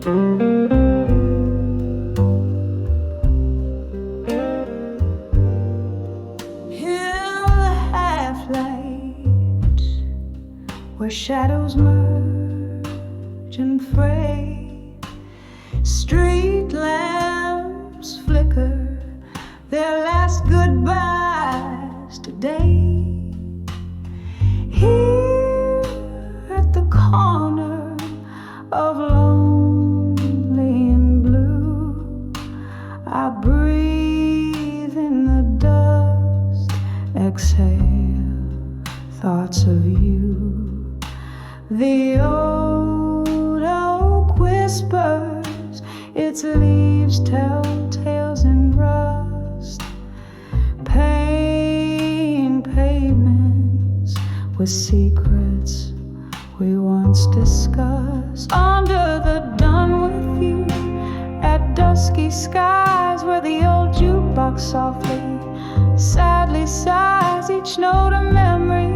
Where shadows merge and fray, street lamps flicker their last goodbyes today. Here at the corner of lonely and blue, I breathe in the dust, exhale thoughts of you. The old oak whispers, its leaves tell tales in rust. Pain pavements with secrets we once discussed. Under the dawn with you, at dusky skies, where the old jukebox softly, sadly sighs. Each note a memory,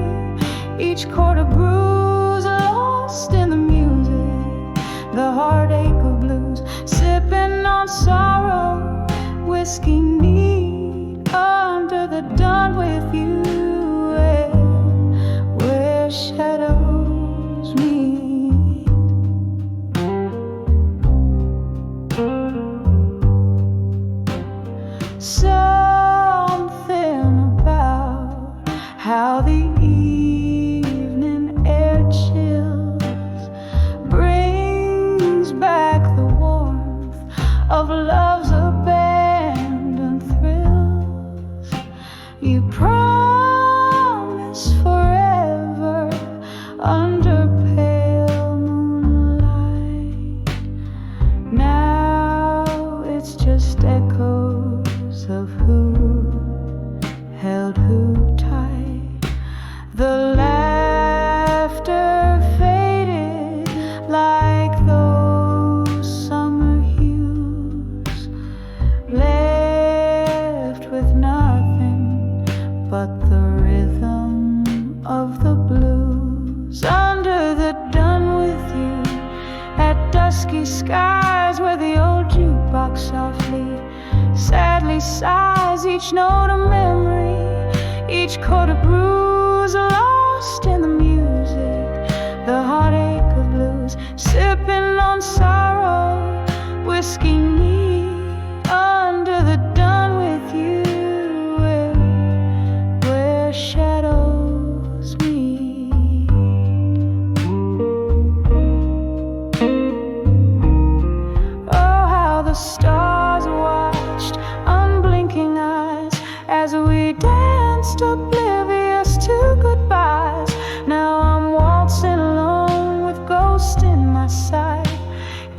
each chord a bruise, lost in the music, the heartache of blues. Sipping on sorrow, whiskey neat, under the dawn with you, where shadows meet. Something about how the of love's abandoned thrills. You promise forever under pale moonlight. Now it's just echoes of who held who tight. The laughter faded like those summer hues, left with nothing but the rhythm of the blues. Under the dawn with you, at dusky skies, where the old jukebox softly, sadly sighs. Each note a memory, each chord a bruise, lost in the music, the heartache of blues. Sipping on sorrow, whiskey neat, under the dawn with you, where shadows meet. Oh, how the stars watched, unblinking eyes, as we danced oblivious to goodbyes. Now I'm waltzing alone with ghosts in my sight,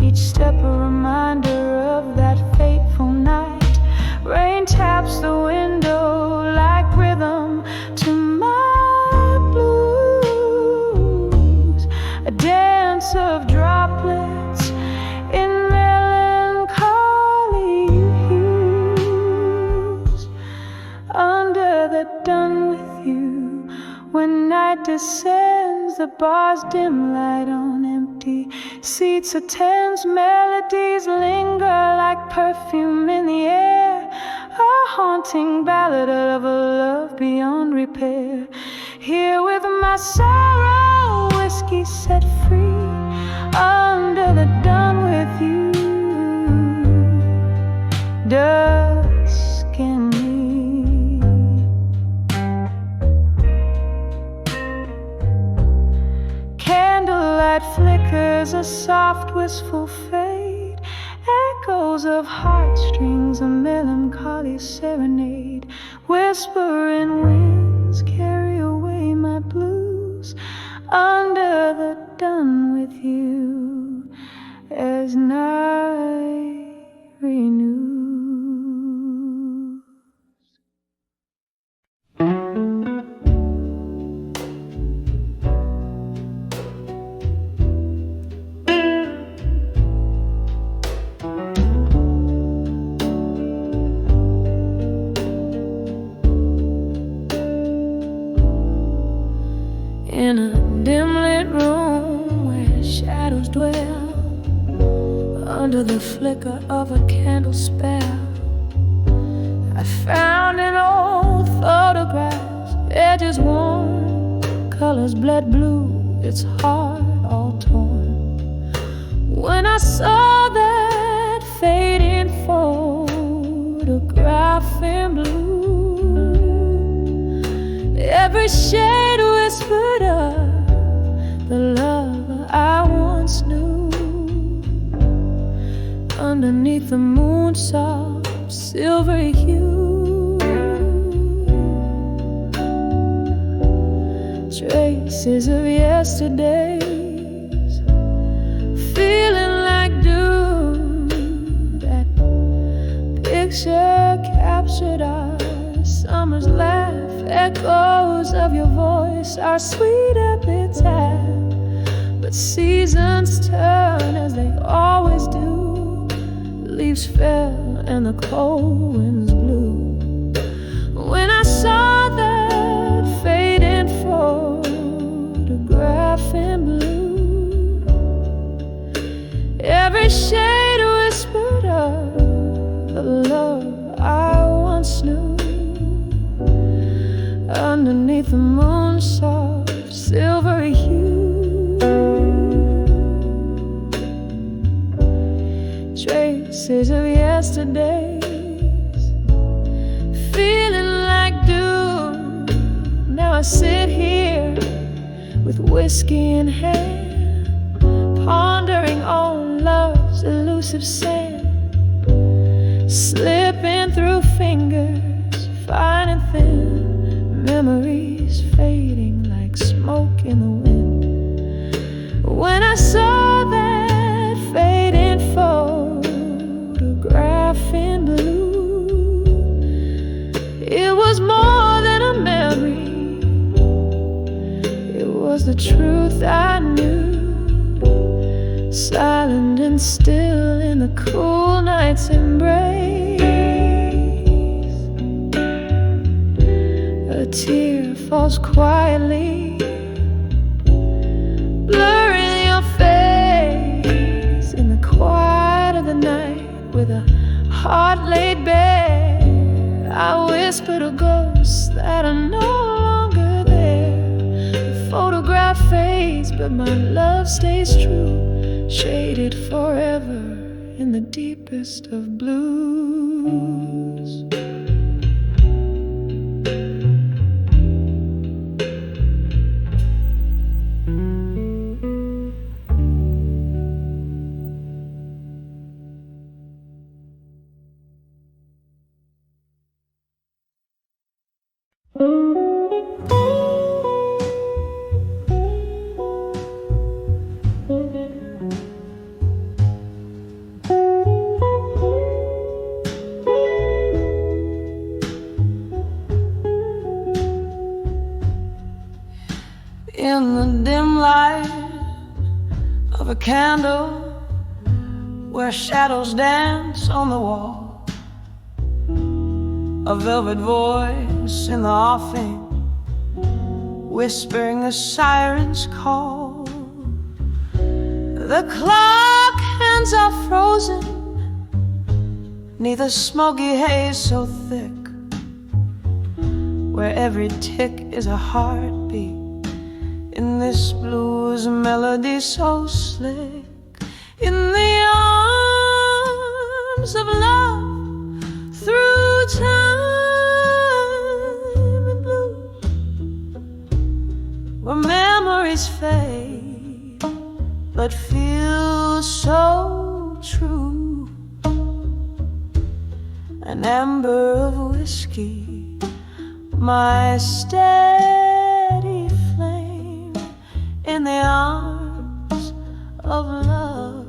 each step a reminder of that fateful night. Rain taps the window like rhythm to my blues, a dance of droplets in melancholy hues. Under the dawn with you, when night descends, the bar's dim light on empty seats attends. Melodies linger like perfume in the air, a haunting ballad of a love beyond repair. Here with my sorrow, whiskey set free, under the dawn with you, dusk and me. Candlelight flickers a soft wistful fade, echoes of heartstrings, a melancholy serenade. Whispering winds carry away my blues, under the dawn with you, as night renews. In a dim lit room where shadows dwell, Under the flicker of a candle spell, I found an old photograph, edges worn, colors bled blue, its heart all torn. When I saw that fading photograph in blue, every shade whispered of the love I once knew. Underneath the moon's soft silvery hue, traces of yesterdays, feeling like doom. That picture captured our summer's laugh, echoes of your voice, our sweet epitaph. But seasons turn as they always do. Leaves fell and the cold winds blew. When I saw that fading photograph in blue, every shade whispered of the love I once knew. Underneath the moon's soft silvery hue, traces of yesterdays, feeling like doom. Now I sit here with whiskey in hand, pondering on love's elusive sand, slipping through fingers, fine and thin, memories fading like smoke in the wind. When I saw that fading photograph in blue, it was more than a memory, it was the truth I knew. Silent and still in the cool night's embrace, a tear falls quietly, blurring your face in the quiet of the night. With a heart laid bare, I whisper to ghosts that are no longer there. The photograph fades, but my love stays true, shaded forever in the deepest of blues. In the dim light of a candle, where shadows dance on the wall, a velvet voice in the offing, whispering a siren's call. The clock hands are frozen, neath a smoky haze so thick, where every tick is a heartbeat in this blues melody so slick. In the arms of love, through time and blue, where memories fade but feel so true. An amber of whiskey, my steady flame in the arms of love.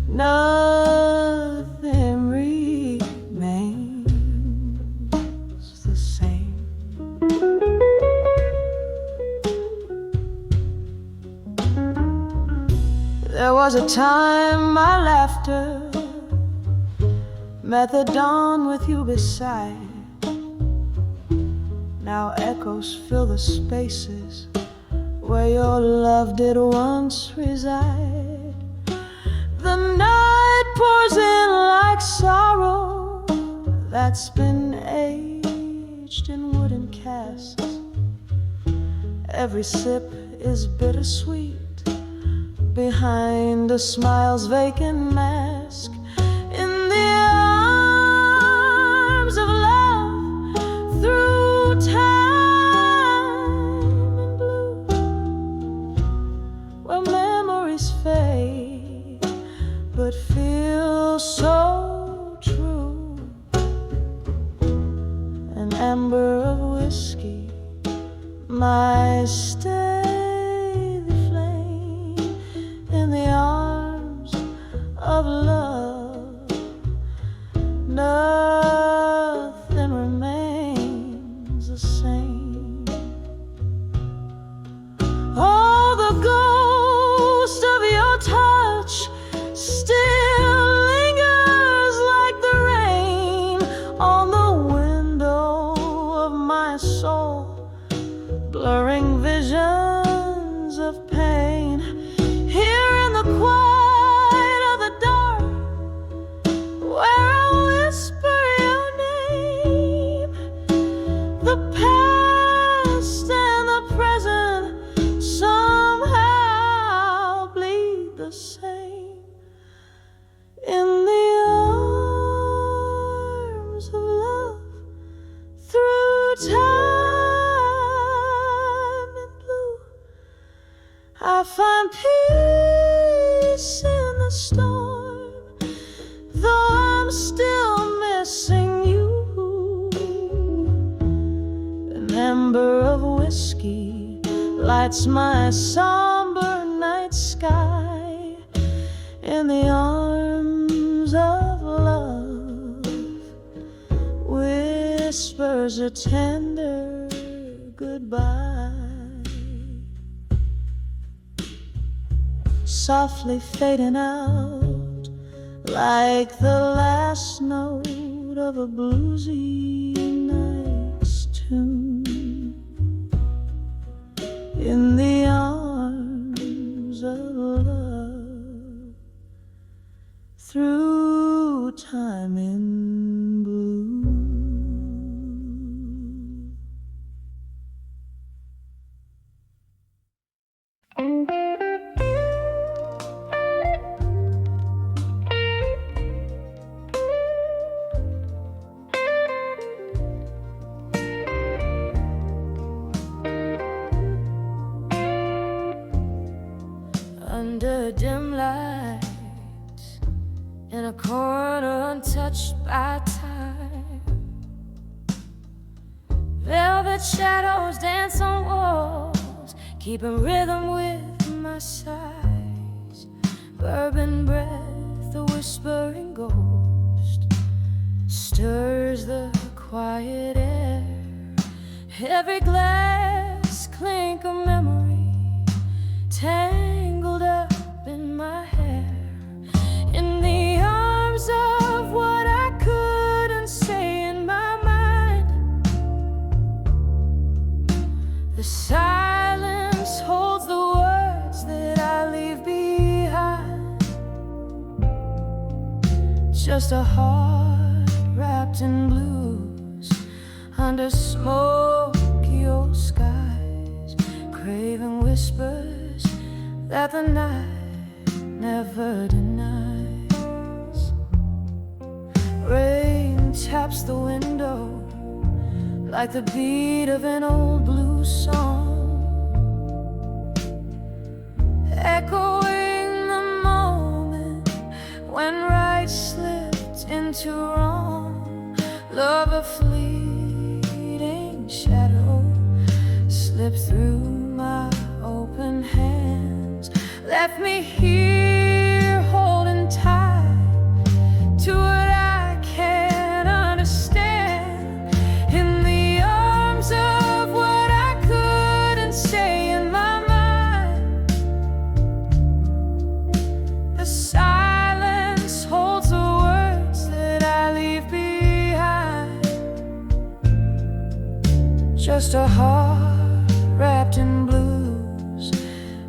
Nothing remains the same. There was a time my laughter met the dawn with you beside. Now echoes fill the spaces where your love did once reside. The night pours in like sorrow that's been aged in wooden casks. Every sip is bittersweet behind a smile's vacant mask. In the arms of love, through time and blue, where memories fade but feel so true. An amber of whiskey, my steady flame. In the arms of love, nothing remains the same. Oh, the ghost of your touch still lingers like the rain on the window of my soul, blurring visions of pain. Here in the quiet of the dark, where I whisper your name, the past and the present somehow bleed the same. In the arms of love, through time and blue, I find peace in the storm, though I'm still missing you. An ember of whiskey lights my somber night sky. In the arms of love, whispers a tender goodbye. Softly fading out like the last note of a bluesy night's tune. In the arms of love, through time in blue. Under dim lights, in a corner untouched by time, velvet shadows dance on walls, keeping rhythm with my sighs. Bourbon breath, a whispering ghost, stirs the quiet air. Every glass clink a memory, tangled up in my hair. In the arms of what I couldn't say in my mind, the silence holds the words that I leave behind. Just a heart wrapped in blues under smoky old skies, craving whispers that the night never denies. Rain taps the window like the beat of an old blues song, echoing the moment when right slipped into wrong. Love, a fleeting shadow, slipped through my open hands, left me here holding tight to what I can't understand. In the arms of what I couldn't say in my mind, the silence holds the words that I leave behind. Just a heart wrapped in blues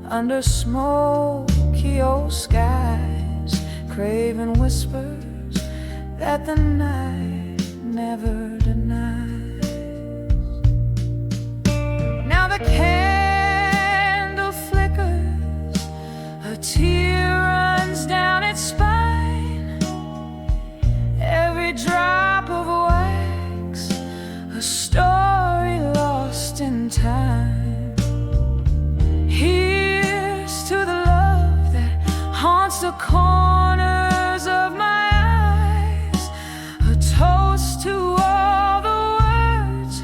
under smoky old skies, craven whispers that the night never denies. Now the candle flickers, a tear runs down its spine. Every drop of wax, a story lost in time. Here's to the love that haunts the corners of my eyes, a toast to all the words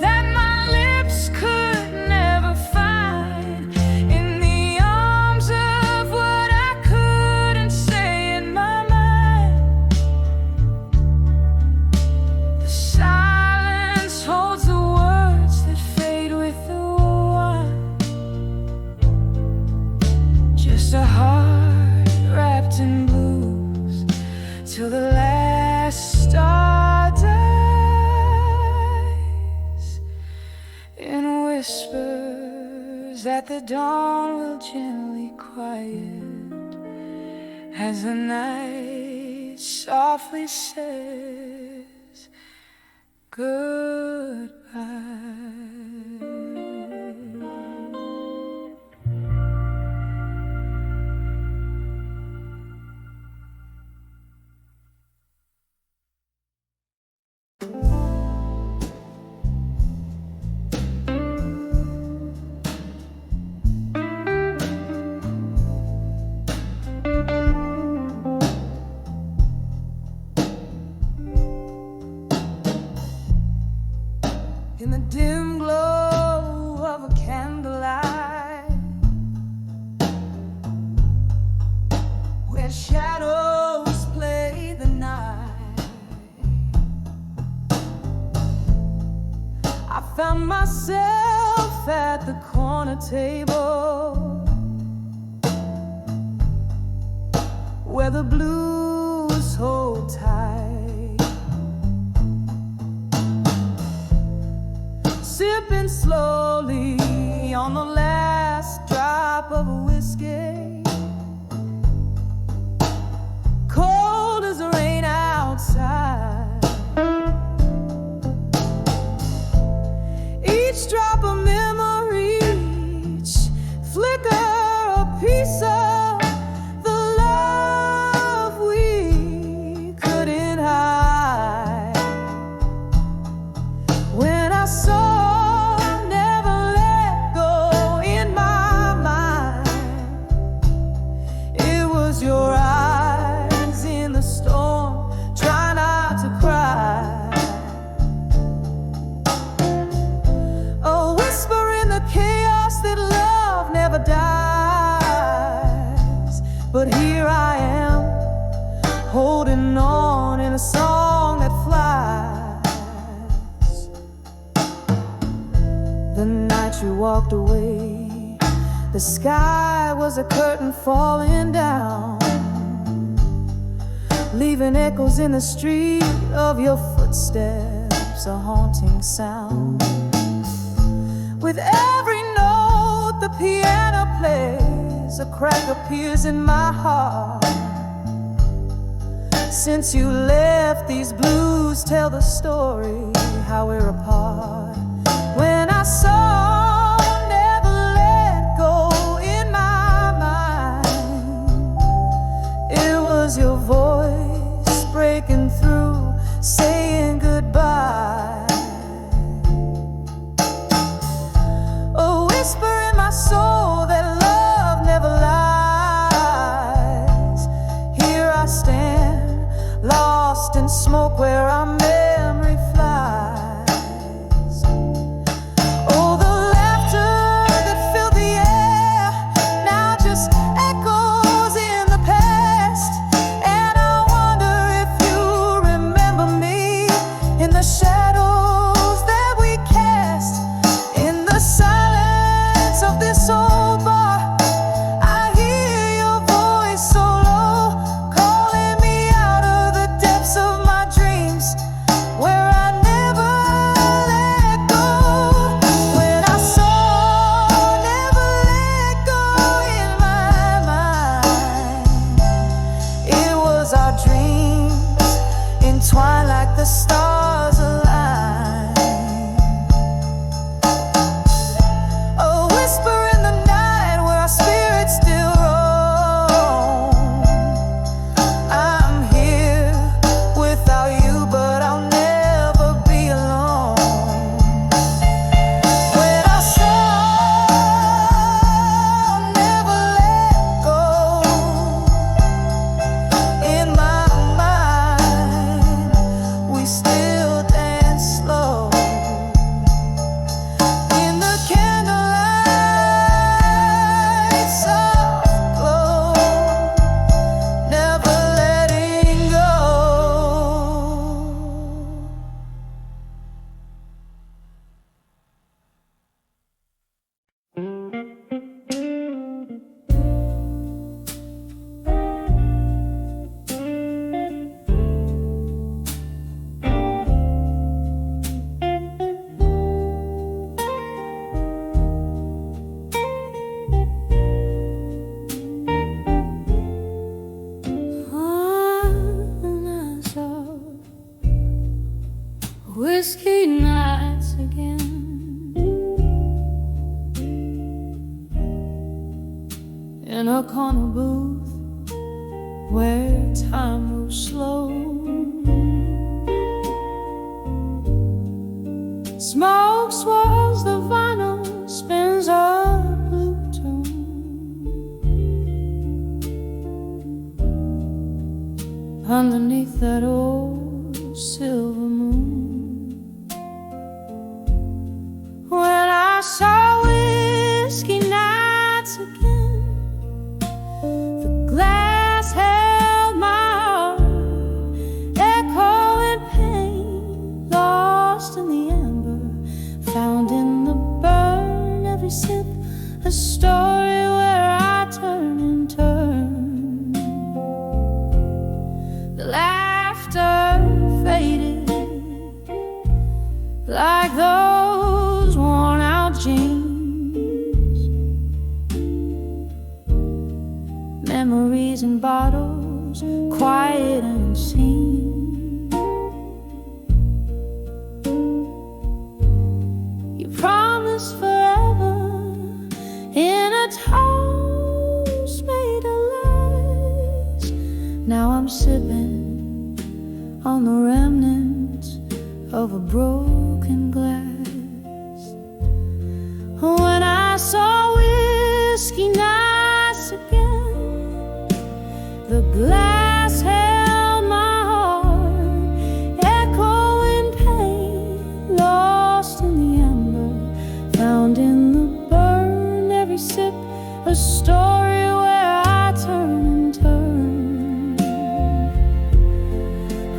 that my lips could never find, in the arms of what I couldn't say in my mind. The silence holds the words that fade with the wine, just a heart wrapped in blues till the last star dies, in whispers that the dawn will gently quiet as the night softly says goodbye. In the dim glow of a candlelight, where shadows play the night, I found myself at the corner table, where the blues hold tight. Sipping slowly on the last drop of a whiskey, cold as the rain outside. Each drop a memory, each flicker a piece of the love we couldn't hide. When I saw your eyes in the storm, try not to cry. A whisper in the chaos that love never dies. But here I am, holding on in a song that flies. The night you walked away, the sky was a curtain falling down, leaving echoes in the street of your footsteps, a haunting sound. With every note the piano plays, a crack appears in my heart. Since you left, these blues tell the story, how we're apart. When I saw your voice breaking through, saying goodbye. A whisper in my soul that love never lies. Here I stand, lost in smoke where our memory flies. Oh, the stars align. A whisper in the night where our spirits still roam. I'm here without you, but I'll never be alone. When I saw never let go, in my mind we still dance slow in the candlelight soft glow, never letting go. And I saw whiskey nights again, in a corner booth where time moves slow. Smoke swirls the vinyl, spins a blue tune. Underneath that old silver moon, when I saw whiskey nights again, the glass held my heart, echoing pain, lost in the amber, found in the burn, every sip a story where I turn and turn. The laughter faded like those worn out jeans, memories in bottles, quiet and unseen. You promised forever in a toast made of lies. Now I'm sipping on the remnants of a broken glass. When I saw whiskey nights again, the glass held my heart, echoing pain, lost in the amber, found in the burn, every sip a story where I turn and turn.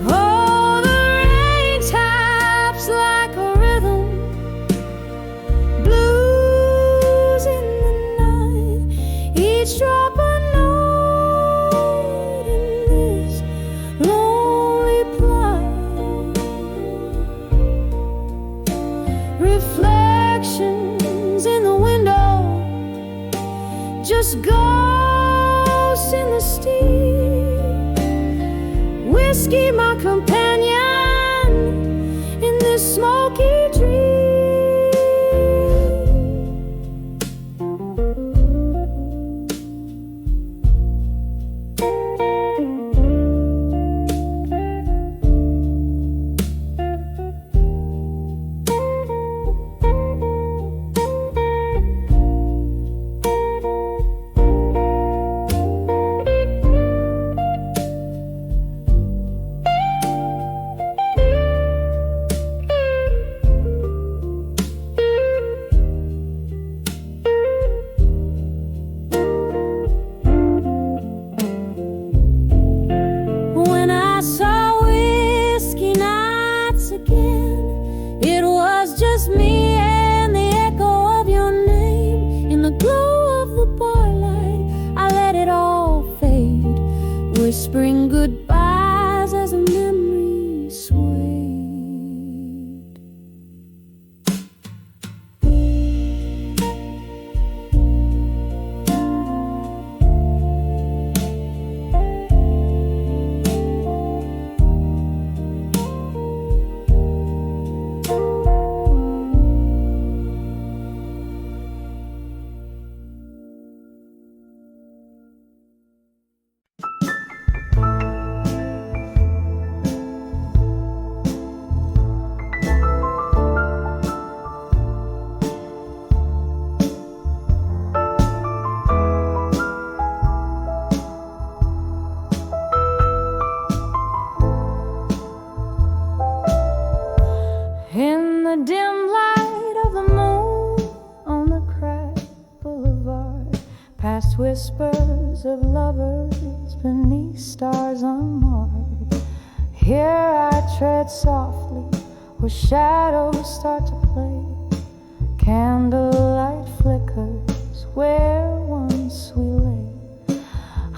Oh, the rain taps like a rhythm, blues in the night, each drop a note in this lonely plight. Reflections in the window, just ghosts in the steam. Whiskey, my companion in this smoky dream. When I saw whiskey nights again, it was just me and the echo of your name. In the glow of the bar light, I let it all fade, whispering goodbyes as a memory swayed. of lovers beneath stars unmarked. Here I tread softly where shadows start to play. Candlelight flickers where once we lay.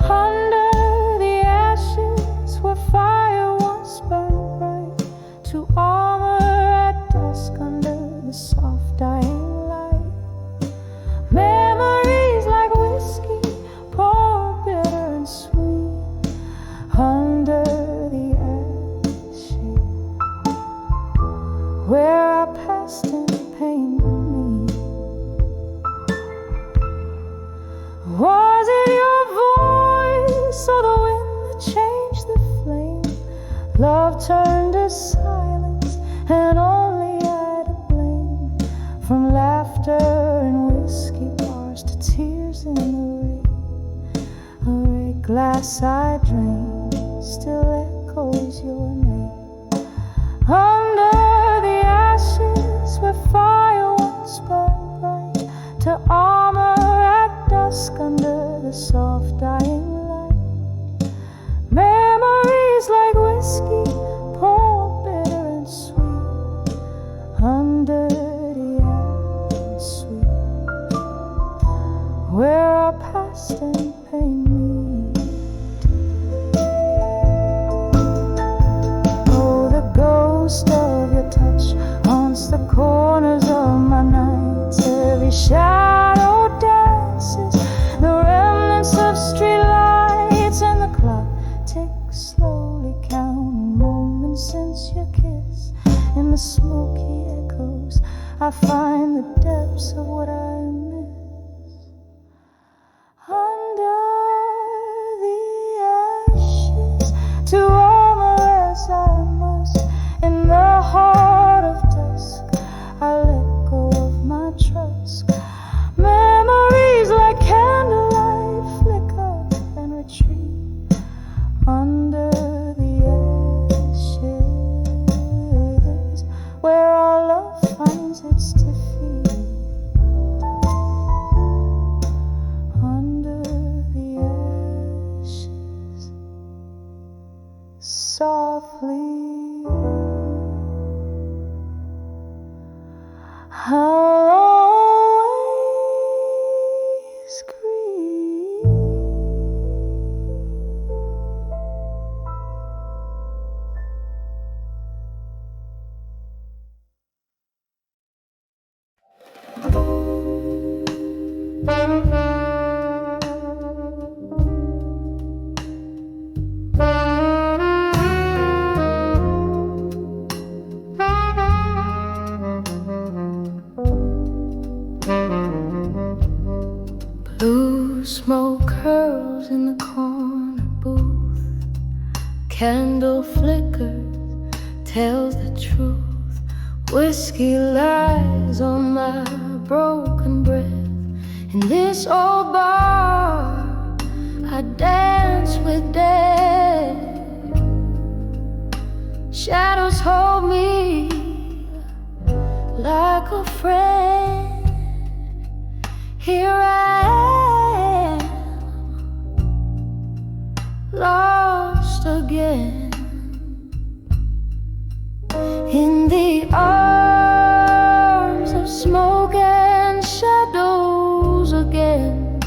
Under the ashes where fire once burned bright. To armor at dusk under the soft dying light. Memories like whiskey pour bitter and sweet. Under the ashes where our past and pain meet. Was it your voice or the wind that changed the flame? Love turned to silence and only I to blame. From laughter and whiskey bars to tears in the rain. A red glass I drain still echoes your name. Under the ashes where fire once burned bright. To armor at dusk under the soft dying light. Memories like whiskey pour bitter and sweet. Under the ashes sweet. Where our past and pain meet. Oh, the ghost of your touch haunts the corners of my nights. Every shadow dances, the remnants of street lights. And the clock ticks slowly, counting moments since your kiss. In the smoky echoes I find the depths of what I miss. Under the ashes to armor as I must. In the heart of dusk I let go of my trust. Memories like candlelight flicker and retreat. Under the ashes where our love finds its defeat. Under the ashes softly I'll always grieve. Blue smoke curls in the corner booth. Candle flickers, tells the truth. Whiskey lies on my broken breath. In this old bar I dance with death. Shadows hold me like a friend. Here I am, lost again. In the arms of smoke and shadows again.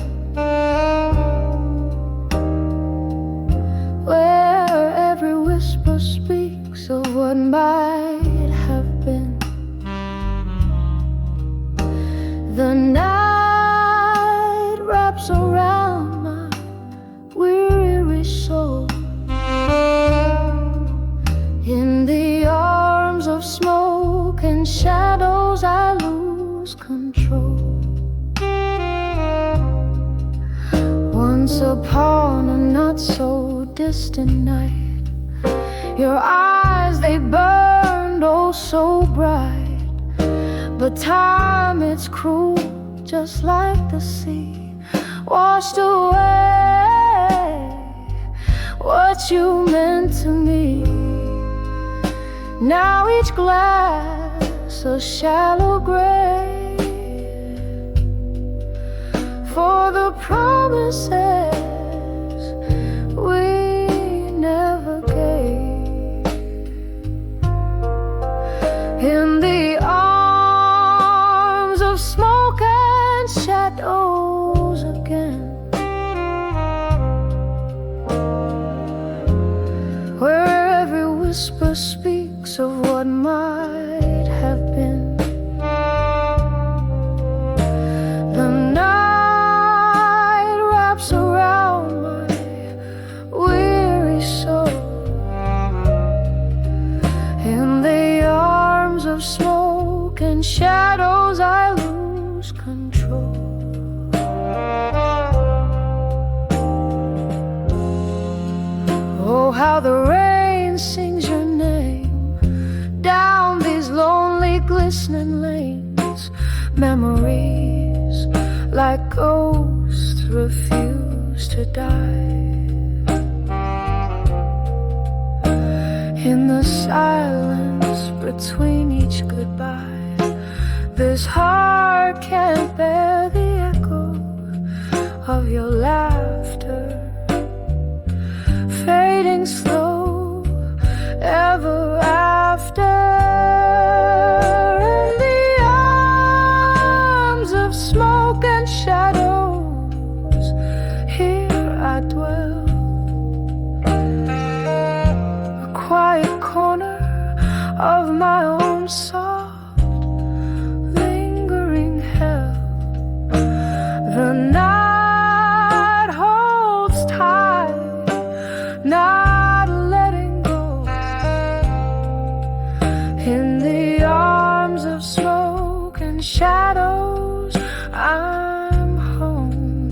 Where every whisper speaks of what might have been. The night wraps around my weary soul. In the arms of smoke and shadows I lose control. Once upon a not so distant night, your eyes they burned oh so bright. But time it's cruel, just like the sea, washed away what you meant to me. Now each glass a shallow grave for the promises whisper speaks of what might have been. The night wraps around my weary soul. In the arms of smoke and shadows I lose control. Oh, how the rain sings your name down these lonely glistening lanes. Memories like ghosts refuse to die. In the silence between each goodbye, this heart can't bear the echo of your laughter, fading slow ever after. In the arms of smoke and shadows, here I dwell, a quiet corner of my own soft, lingering hell. The night holds tight, not letting go. In the arms of smoke and shadows, I'm home.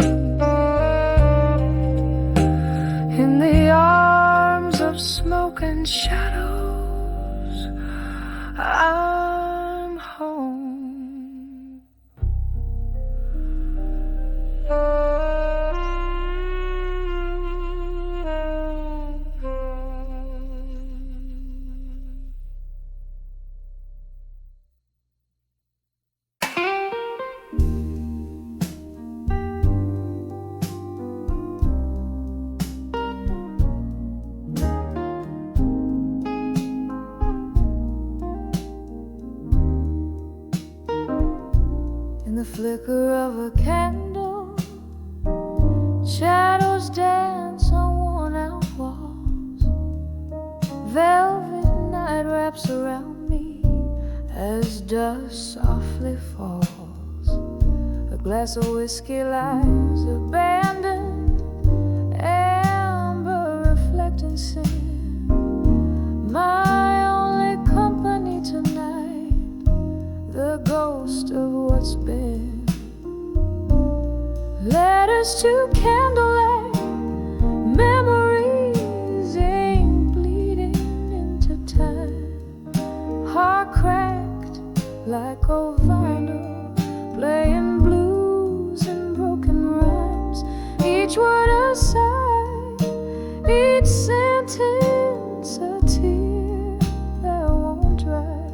In the arms of smoke and shadows, I'm home. In the flicker of a candle, shadows dance on worn-out walls. Velvet night wraps around me as dust softly falls. A glass of whiskey lies abandoned, amber reflecting sin. My only company tonight, the ghost of what's been. Letters to candlelight, memories ink bleeding into time. Heart cracked like old vinyl, playing blues and broken rhymes. Each word a sigh, each sentence a tear that won't dry.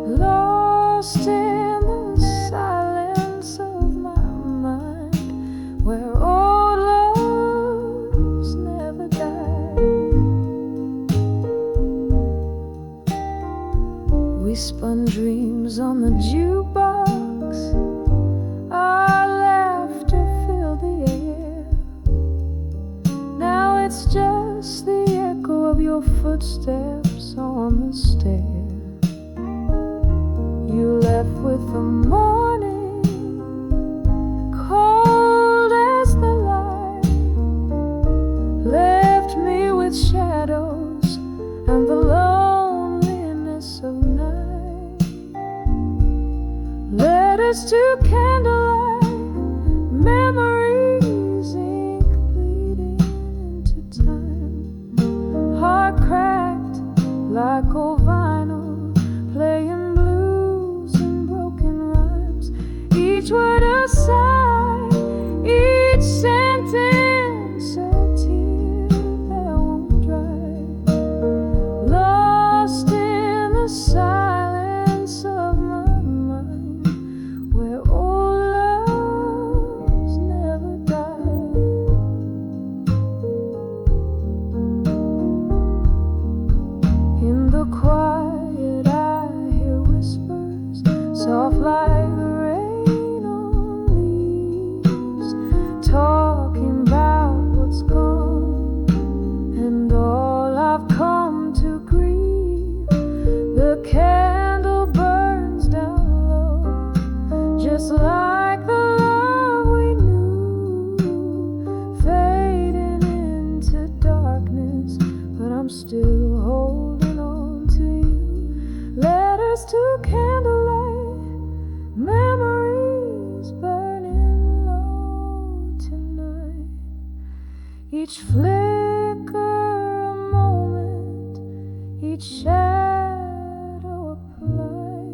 Lost in the silence of my mind, where old loves never die. We spun dreams on the jukebox, our laughter filled the air. Now it's just the echo of your footsteps on the stair. You left with the morning, cold as the light. Left me with shadows and the loneliness of night. Letters to candlelight, memories ink bleeding into time. Heart cracked like old vinyl, playing blues and broken rhymes. Each word a sigh, each sentence a tear that won't dry. Lost in the silence of my mind, where old love still holding on to you. Letters to candlelight, memories burning low tonight. Each flicker a moment, each shadow a play.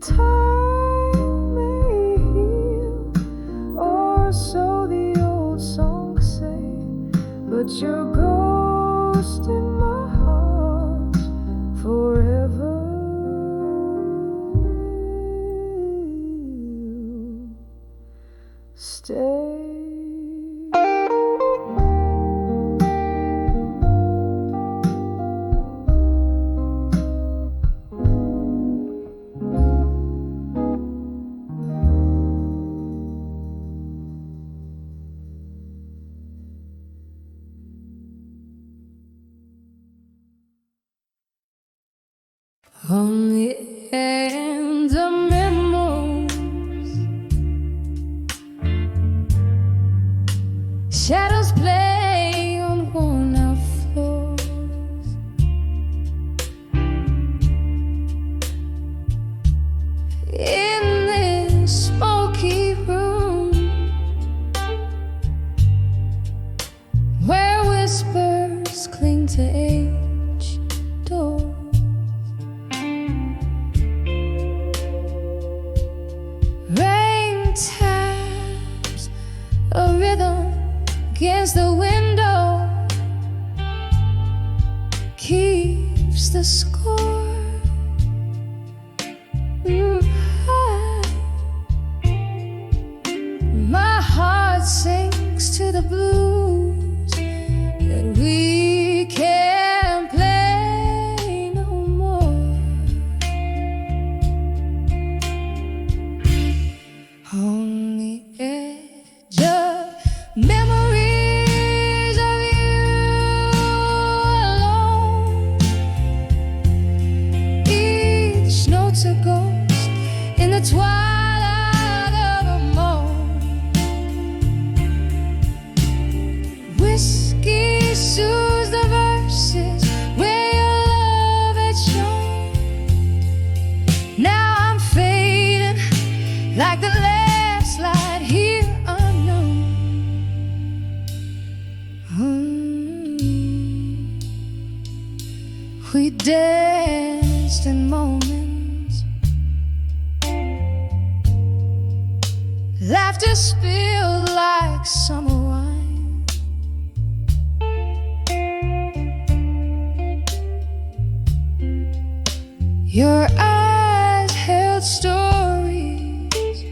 Time may heal, or so the old songs say, but your ghost in my heart forever. Stay. On the end of memories, shadows play on worn out floors. In this smoky room, where whispers cling to aged doors. Taps a rhythm against the window, keeps the score. My heart sinks to the blues that we can't play no more. On the edge of memories of you alone, each note's a ghost in the twilight of a moan. Whiskey soothes the verses where your love had shone. Now I'm fading like the last light here unknown. We danced in moments, laughter spilled like summer wine. Your eyes held stories,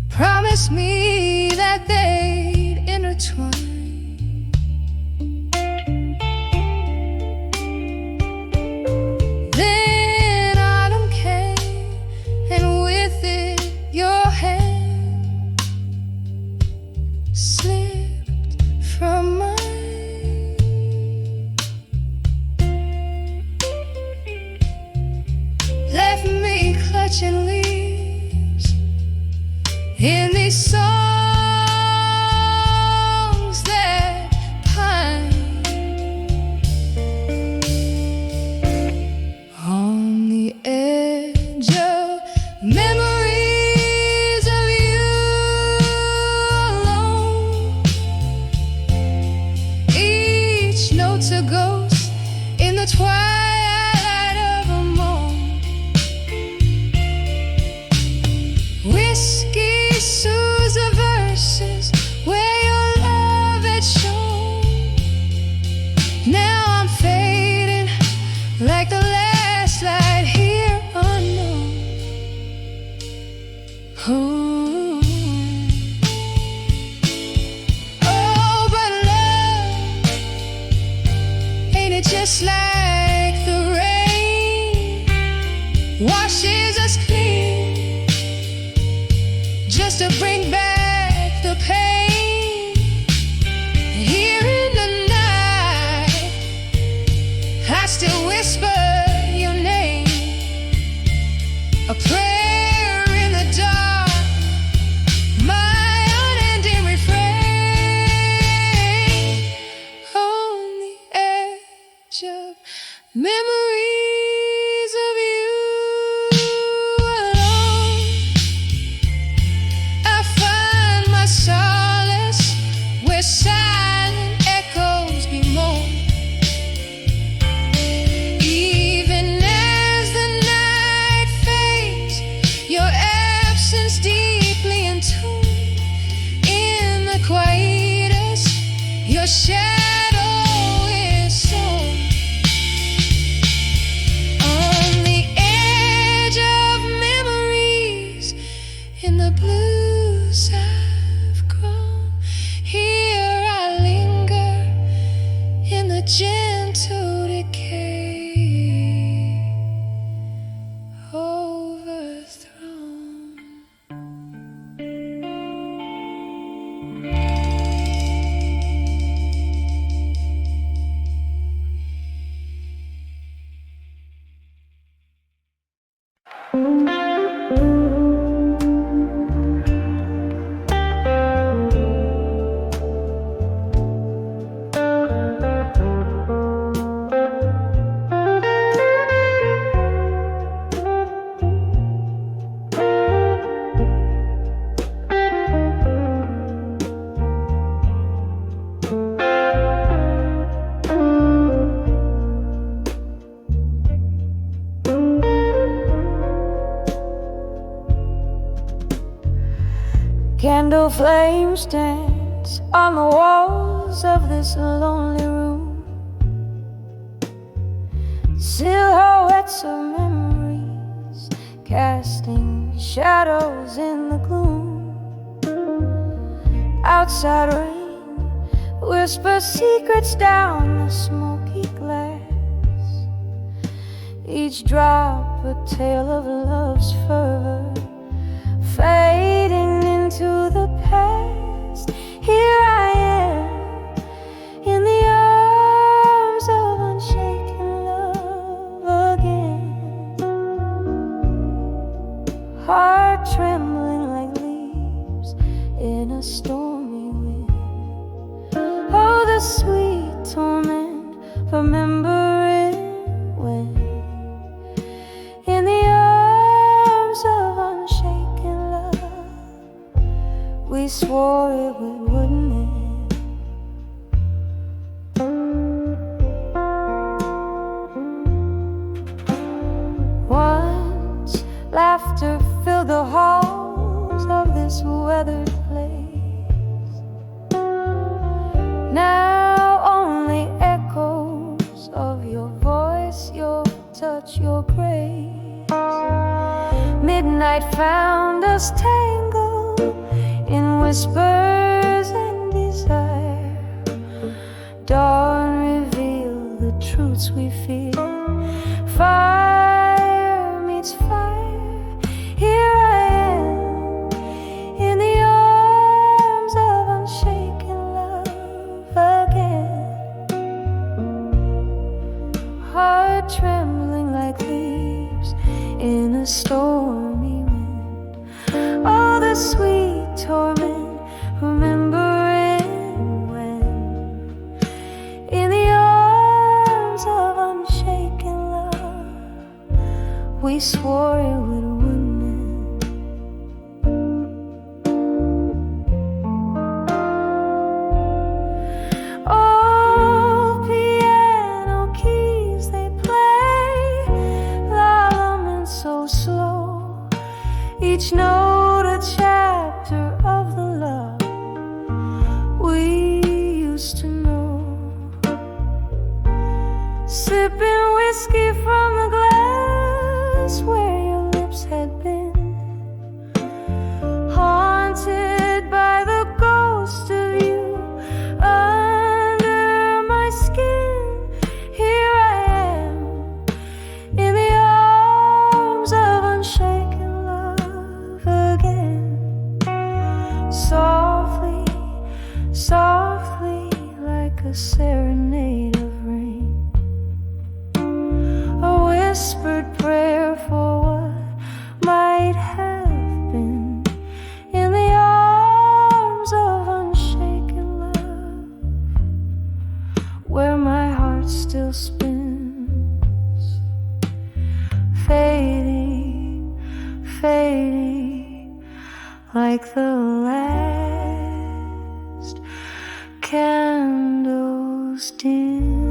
promised me that they'd intertwine. Then autumn came, and with it your hand slipped from mine. Left me clutching leaves in these songs that pine. On the edge of memories of you alone, each note's a ghost in the twilight of a moan. Whiskey soothes the verses where your love had shone. Now I'm fading like the last light here unknown. Oh, oh, but love, ain't it just like the rain washes us clean, just to bring back the pain. Here in the night, I still whisper your name, a prayer in the dark, my unending refrain. Oh, shadow is sown on the edge of memories. In the blues I've grown, here I linger in the gentle decay. Overthrown. Candle flames dance on the walls of this lonely room. Silhouettes of memories casting shadows in the gloom. Outside rain whispers secrets down the smoky glass. Each drop a tale of love's fervor, fading into the past. Here I am in the arms of unshaken love again. Heart trembling like leaves in a stormy wind. Oh, the sweet torment, remembering when in the arms of unshaken love we swore it wouldn't end. Once laughter filled the halls of this weathered place. Now only echoes of your voice, your touch, your grace. Midnight found us tangled in whispers and desire. Dawn revealed the truths we fear. Fire meets fire. Here I am in the arms of unshaken love again. Heart trembling like leaves in a stormy wind. Oh, the sweet torment, remembering when in the arms of unshaken love we swore it wouldn't end. Old piano keys they play, lament so slow, each note a chapter of the love we used to know. Sipping whiskey from the glass where your lips had been, haunted by the ghost of you under my skin. Here I am in the arms of unshaken love again. Softly, softly, like a serenade of rain, a whispered prayer for what might have been. In the arms of unshaken love, where my heart still spins, fading, fading, like the last candles dim.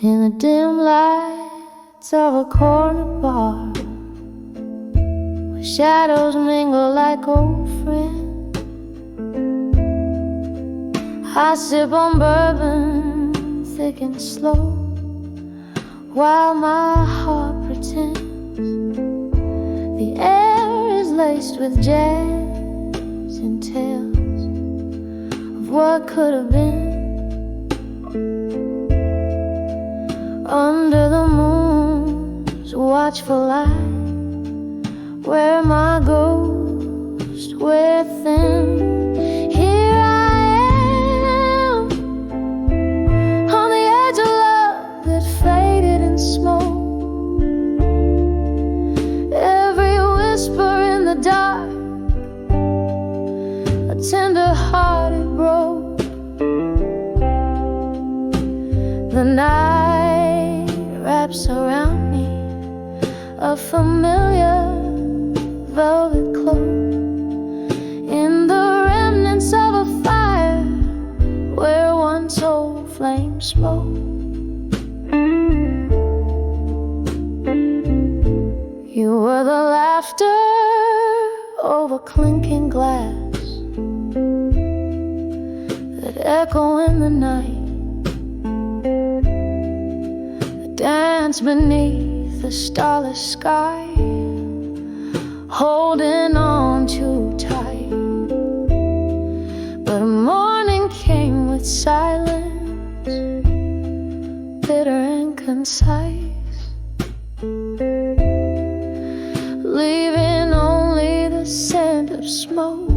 in the dim lights of a corner bar, where shadows mingle like old friends. I sip on bourbon thick and slow, while my heart pretends the air is laced with jazz and tales of what could have been. Under the moon's watchful eye, where my ghost within, here I am, on the edge of love that faded in smoke. Every whisper in the dark, a tender heart it broke. The night wraps around me a familiar velvet cloak, in the remnants of a fire where once old flame spoke. You were the laughter over clinking glass that echo in the night, dance beneath the starless sky, holding on too tight. But morning came with silence, bitter and concise, leaving only the scent of smoke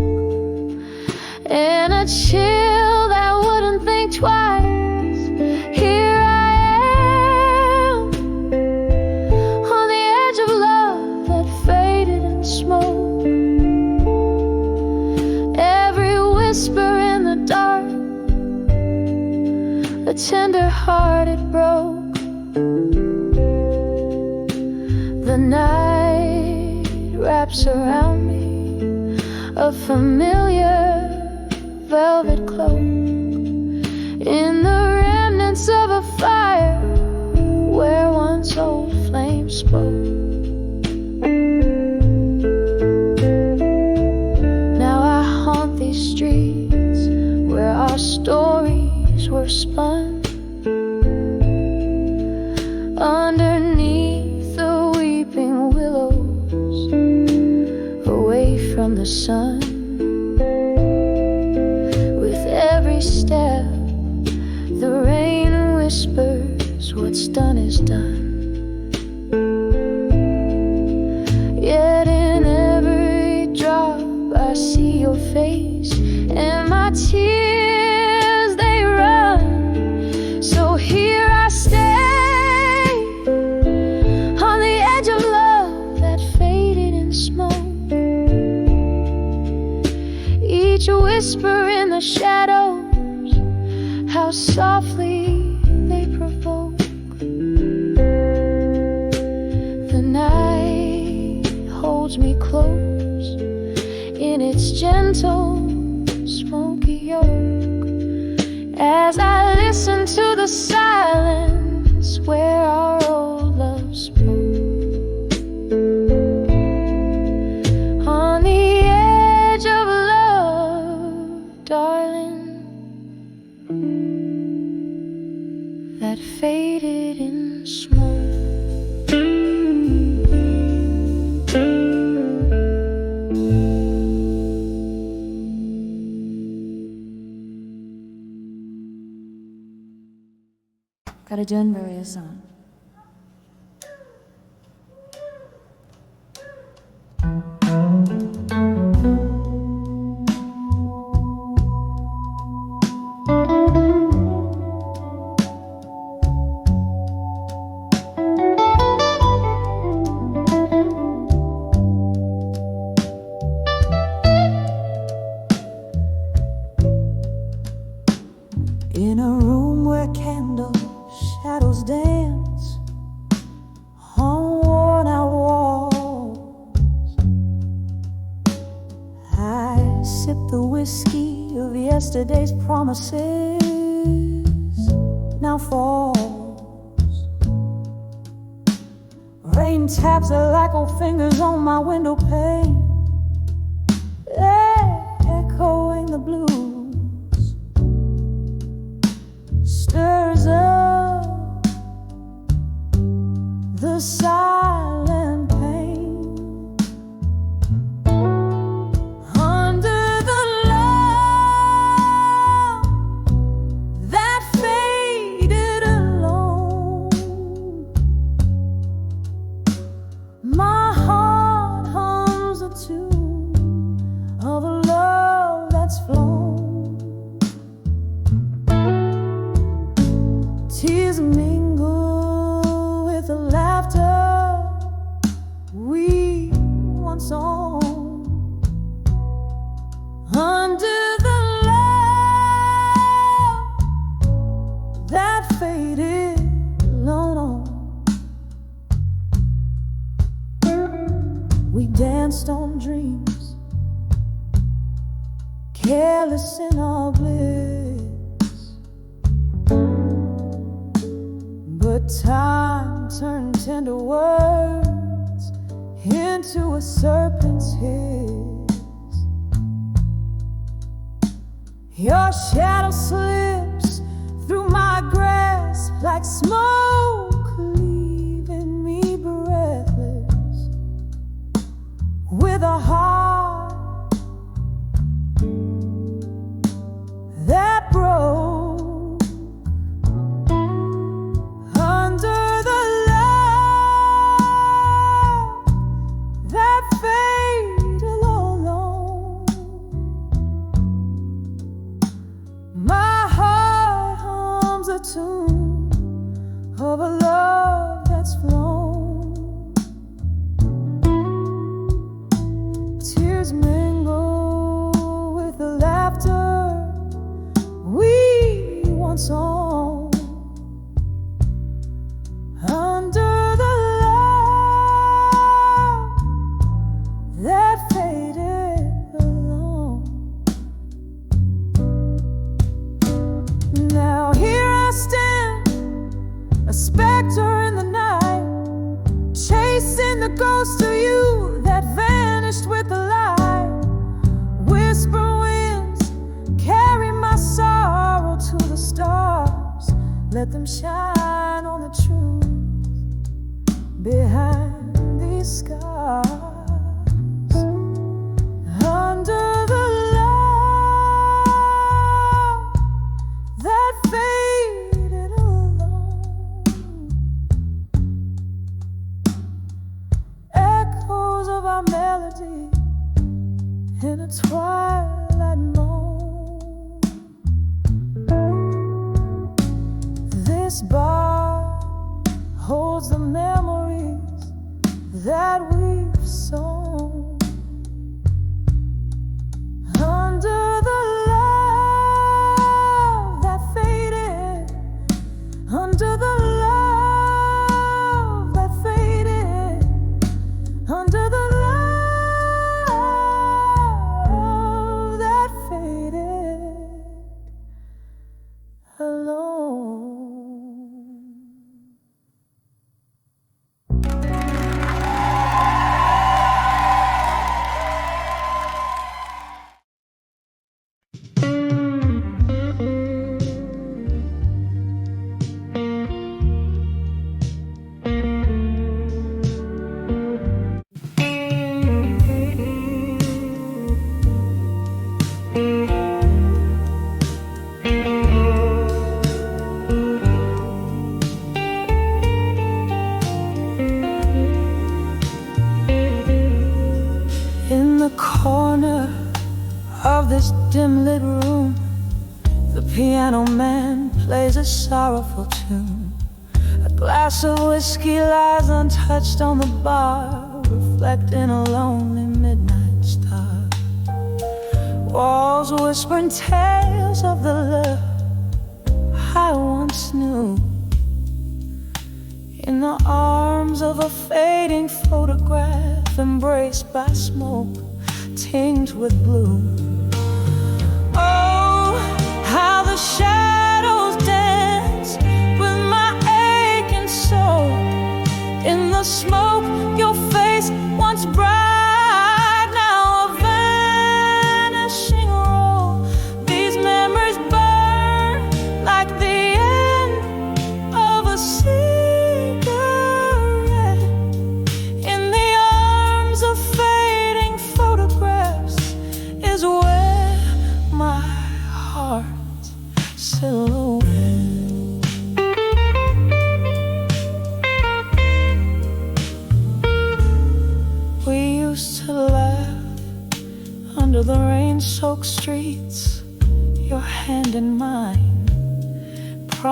and a chill that wouldn't think twice. Here smoke, every whisper in the dark, a tender heart it broke. The night wraps around me a familiar velvet cloak, in the remnants of a fire where once old flame spoke. Streets where our stories were spun, underneath the weeping willows, away from the sun. With every step, the rain whispers, what's done is done. Yet in every drop I see your face, and my tears, they run. So here I stay, on the edge of love that faded in smoke. Each whisper in the shadows, how softly they provoke. The night holds me close in its gentle smoky yoke, as I listen to the silence where our old love spoke. On the edge of love, darling, that faded in smoke. Etta James song. In a room where candles shadows dance on worn-out walls, I sip the whiskey of yesterday's promises now fall. taps are like old fingers on my window pane, echoing the blues, stirs up the silent pain. Under the love that faded alone, my heart hums a tune of a love that's flown. Tears mingle with the laughter we once owned. Under the love that faded alone, we danced on dreams, careless in our bliss. But time turned tender words into a serpent's hiss. Your shadow slips through my grass like smoke, leaving me breathless, with a heart that broke. Under the love that faded alone, my heart hums a tune of a love that's flown. Tears mingle with the laughter we once owned. Under the love that faded alone. Now here I stand, a specter in the night, chasing the ghost of you that vanished with the light. Whisper winds carry my sorrow to the stars. Let them shine on the truth behind these scars. Under the love that faded alone, echoes of our melody in a twilight moan. This bar holds the memories that we've sown. Under the love that faded, under the love that faded, under the love that faded alone. In the corner of this dim lit room, the piano man plays a sorrowful tune. A glass of whiskey lies untouched on the bar, reflecting a lonely midnight star. Walls whispering tales of the love I once knew, in the arms of a fading photograph, embraced by smoke tinged with blue. Oh, how the shadows dance with my aching soul in the smoke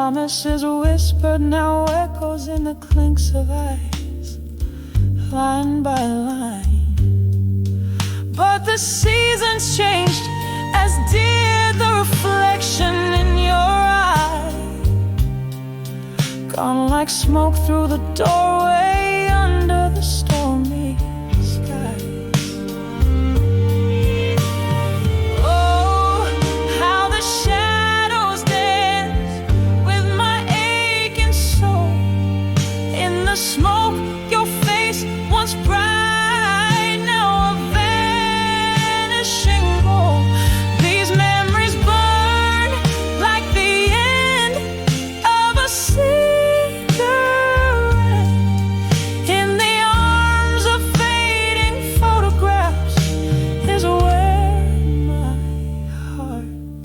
promises whispered now echoes in the clinks of eyes, line by line. But the seasons changed, as did the reflection in your eye. Gone like smoke through the doorway under the stormy skies. Oh, how the shadows dance with my aching soul. In the smoke, your face once bright, now a vanishing glow. These memories burn like the end of a cigarette. In the arms of fading photographs is where my heart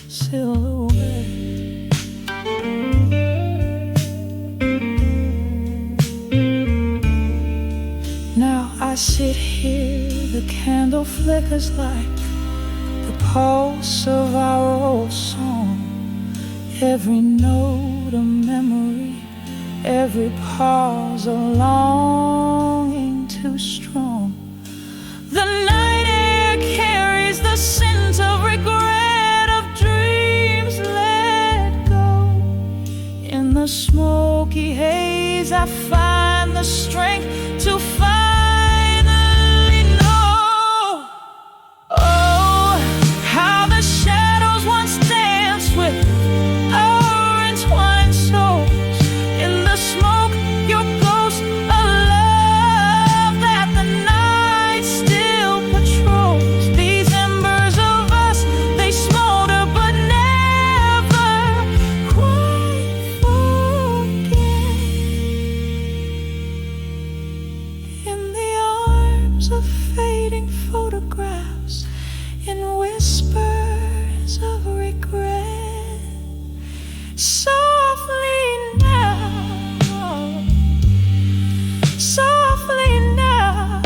silhouette. Now I sit here, the candle flickers like the pulse of our old song. Every note a memory, every pause a longing too strong. The night air carries the scent of regret, of dreams let go. In the smoky haze I find the strength to finally know. Oh, how the shadows once danced with our entwined souls. In the smoke, your ghost, a love that the night still patrols. These embers of us, they smolder but never quite forget. In the arms of fading photographs, in whispers of regret, softly now, softly now,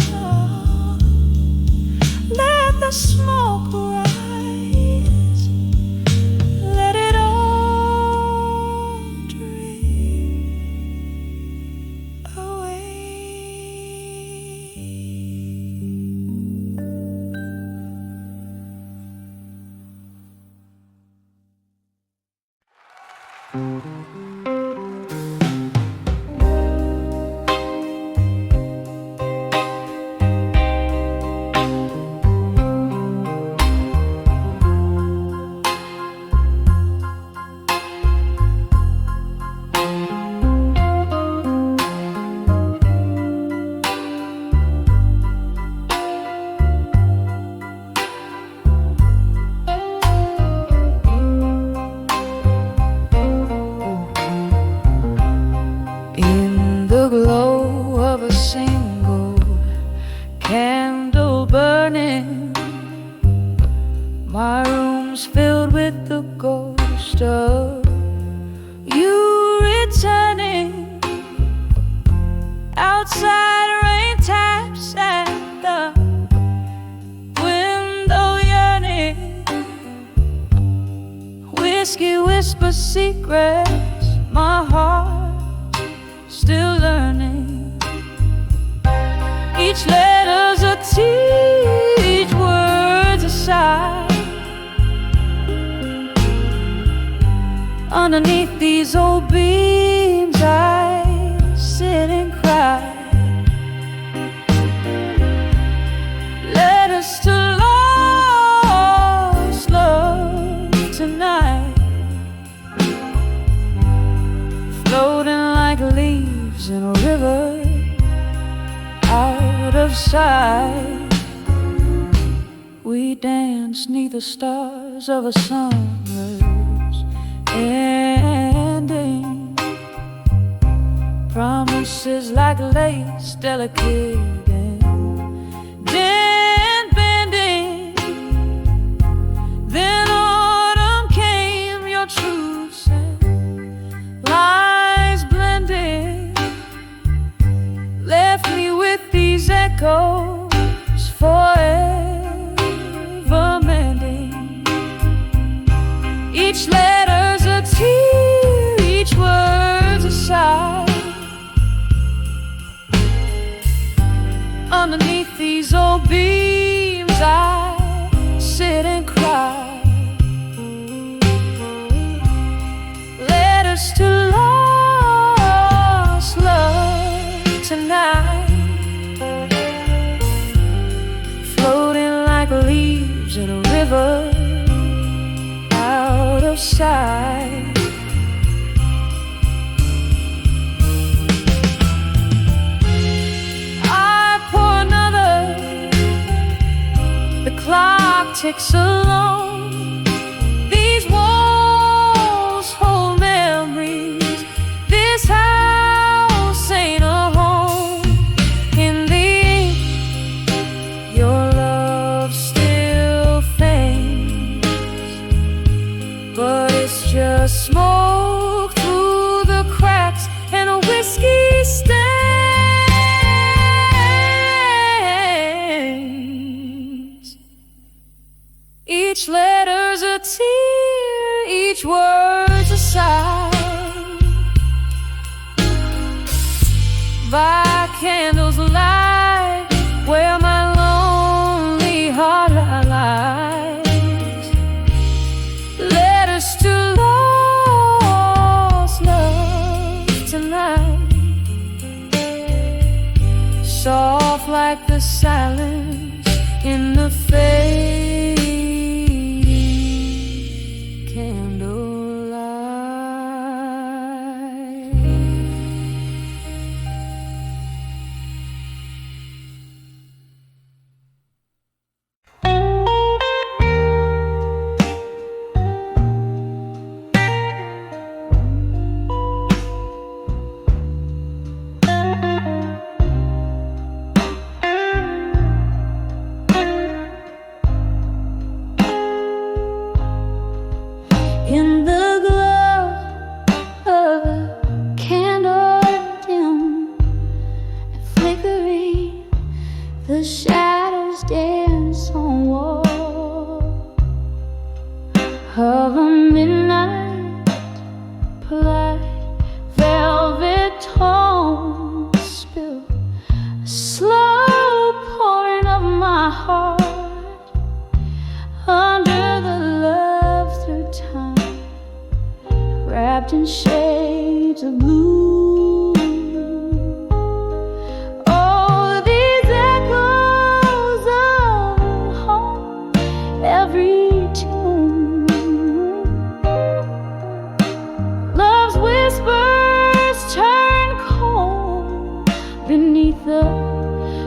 let the smoke rise, let it all dream away. In the glow of a single candle burning, my room's filled with the ghost of you returning. Outside rain taps at the window yearning. Whiskey whispers secrets, my heart still learning. Each letter's a teach, each word's a sigh. Underneath these old beams I sit and cry. Letters to lost love tonight, floating like leaves in a river out of sight. We dance 'neath the stars of a summer's ending. Promises like lace, delicate and bending. Then autumn came, your truths and lies blending. Left me with these echoes forever mending. Each letter's a tear, underneath these old beams I sit and cry. Letters to lost love tonight, floating like leaves in a river out of sight. The clock ticks along. These walls hold memories. This house ain't a home. In the ink, your love still faints, but it's just smoke through the cracks and a whiskey stain. Each letter's a tear, each word's a sigh. By candles light, where my lonely heart lies. Letters to lost love tonight, soft like the silence in the face. In the glow of a candle dim and flickering, the shadows dance on wall of a midnight polite velvet tone. Spill a slow pouring of my heart under the love through time, wrapped in shades of blue. Oh, these echoes of home, every tune, love's whispers turn cold beneath the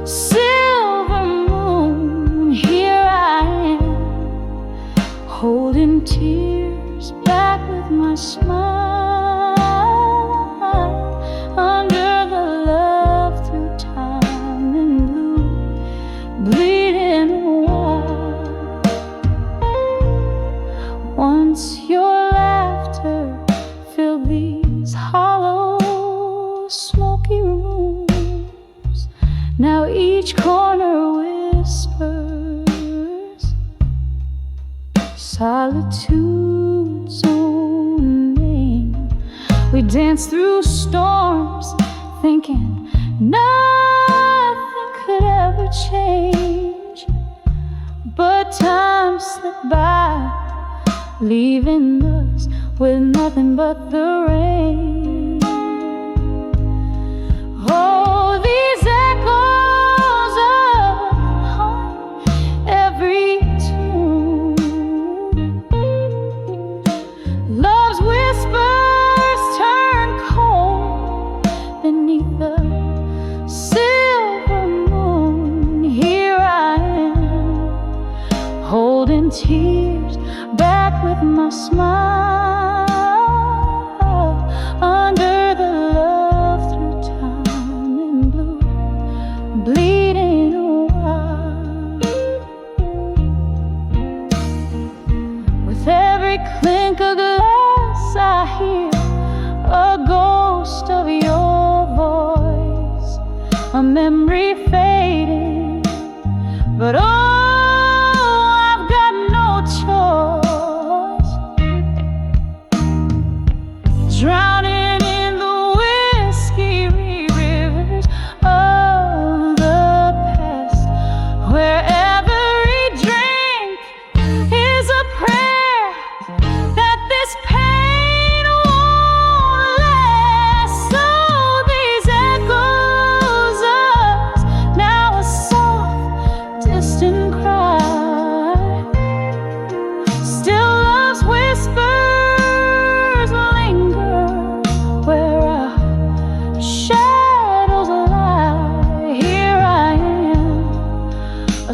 silver moon. Here I am, holding tears back with my smile, under the love through time and blue, bleeding wild. Once your laughter filled these hollow, smoky rooms. Now each corner whispers solitude's own name. We dance through storms, thinking nothing could ever change. But time slipped by, leaving us with nothing but the rain. Oh, these echoes of home, every tune, love's whispers turn cold beneath the silver moon. Here I am, holding tears back with my smile, under the love through time and blue, bleeding wild. With every clink of glass I hear a ghost of your voice, a memory fading, but oh, I've got no choice. Drowning in the whiskey rivers of the past.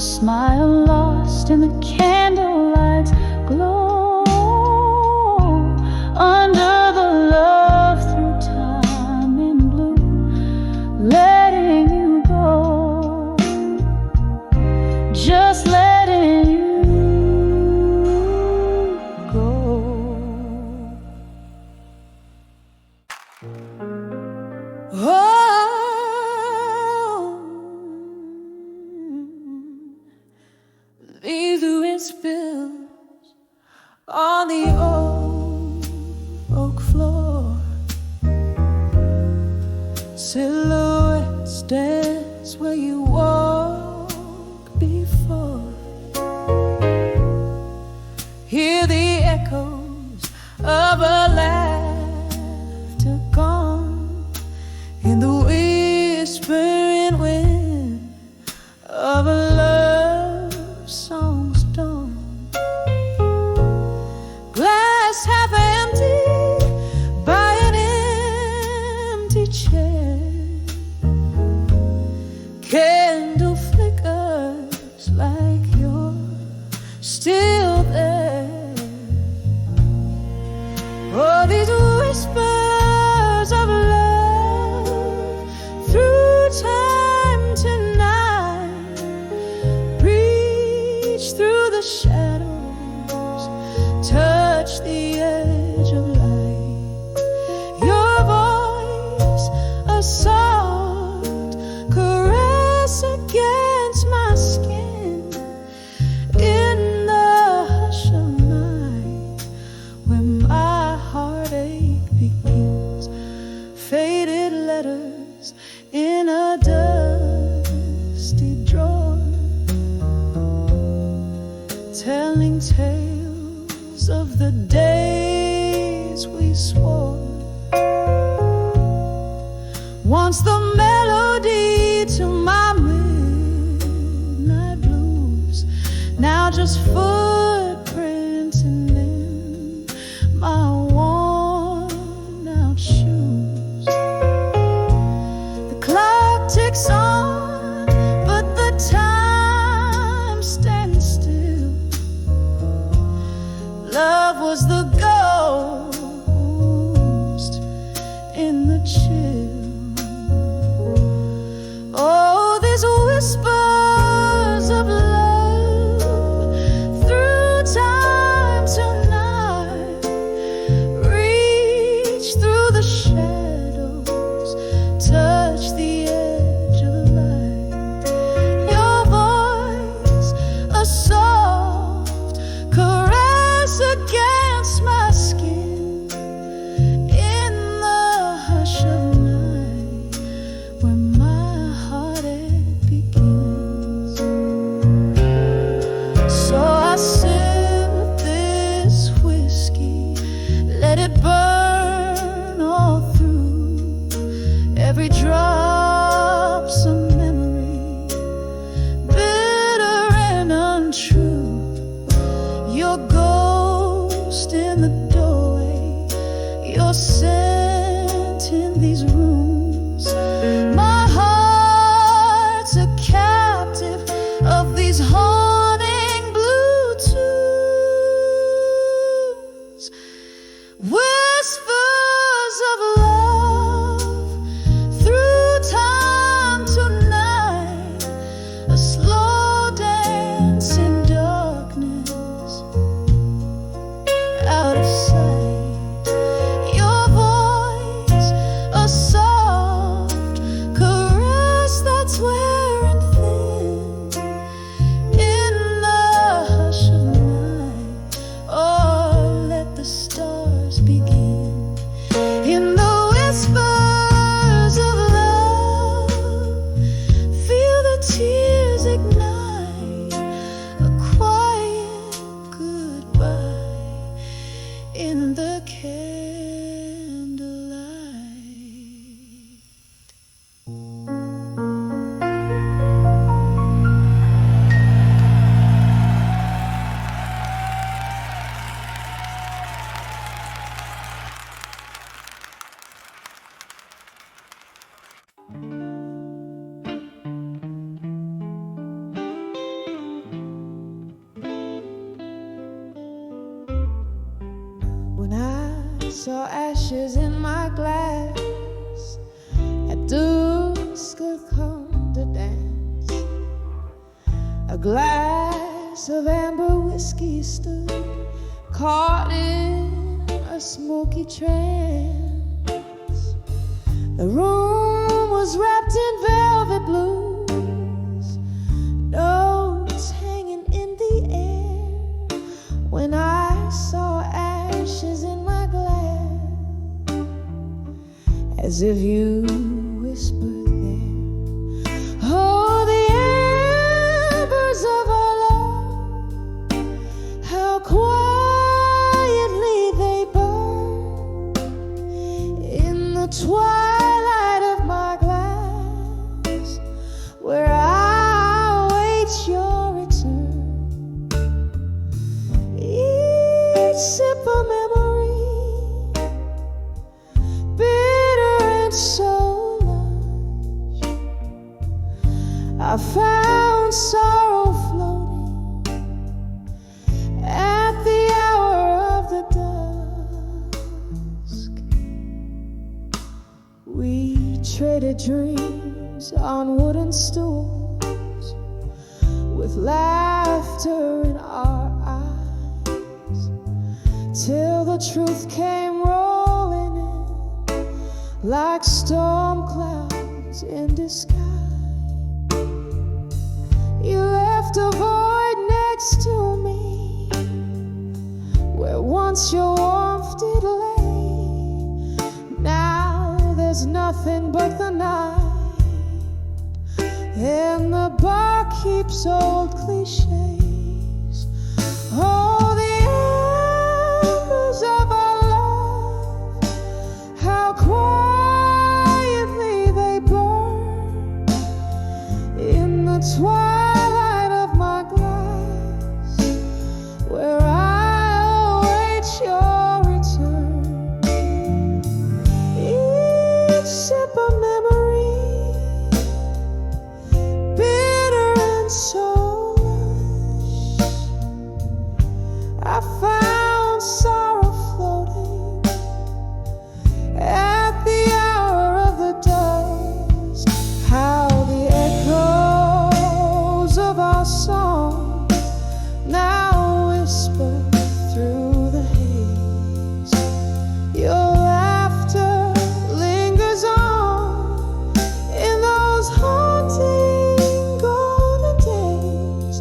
a smile lost in the candlelight's glow, under the love through time in blue, letting you go, just letting you go. Leave the wind spills on the old oak floor. Silhouettes dance where you walked before. Hear the echoes of a laughter gone in the whispering wind of a love song's dawn. Glass half empty by an empty chair. Candle flickers like you're still there. Oh, these whispers of love through time tonight reach through the shadows, touch the edge of light. Your voice, a soft caress against my skin in the hush of night when my heartache begins. Faded letters in a dusty drawer, telling tales of the days we swore. Once the melody to my midnight blues, now just footprints in my worn out shoes. The clock ticks on, but the time stands still. Love was the ghost in the chill. Oh, these whispers of love through time tonight reach through the shadows, touch the edge of light. Your voice, a soft caress against my skin in the hush of night when my heartache begins. So I sip this whiskey, let it burn all through. Every drop's a memory, bitter and untrue. Your ghost in the doorway, your scent in these rooms. My heart's a captive of these haunting blue tunes. Whispers of love through saw ashes in my glass. At dusk I've come to dance. A glass of amber whiskey stood caught in a smoky trance. The room was wrapped in velvet blues, notes hanging in the air. When I saw ashes in my glass, as if you whispered there, oh, the embers of our love, how quietly they burn in the twilight of my glass, where I await your return. Each sip of memory, bitter and so lush, I found sorrow floating at the hour of the dusk. We traded dreams on wooden stools, with laughter in our eyes, till the truth came rolling in like storm clouds in disguise. You left a void next to me, where once your warmth did lay. Now there's nothing but the night, and the bar keeps old cliches. Oh, the embers of our love, how quietly they burn in the twilight of my glass, where I await your return. Each sip of memory, bitter and so lush, I found sorrow floating at the hour of the dusk. How the echoes of our song now whisper through the haze. Your laughter lingers on in those haunting golden days.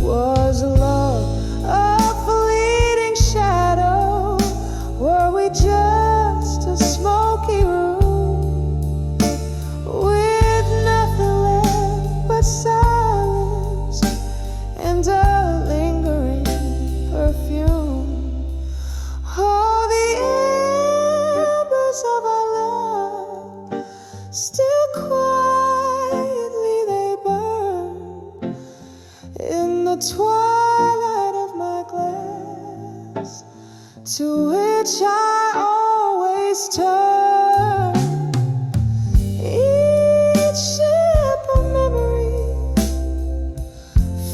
Was love a fleeting shadow? Were we just a smoky room with nothing left but silence and a lingering perfume? Oh, the embers of our love, still quietly they burn in the twilight of my glass, to which I always turn. Each sip of memory,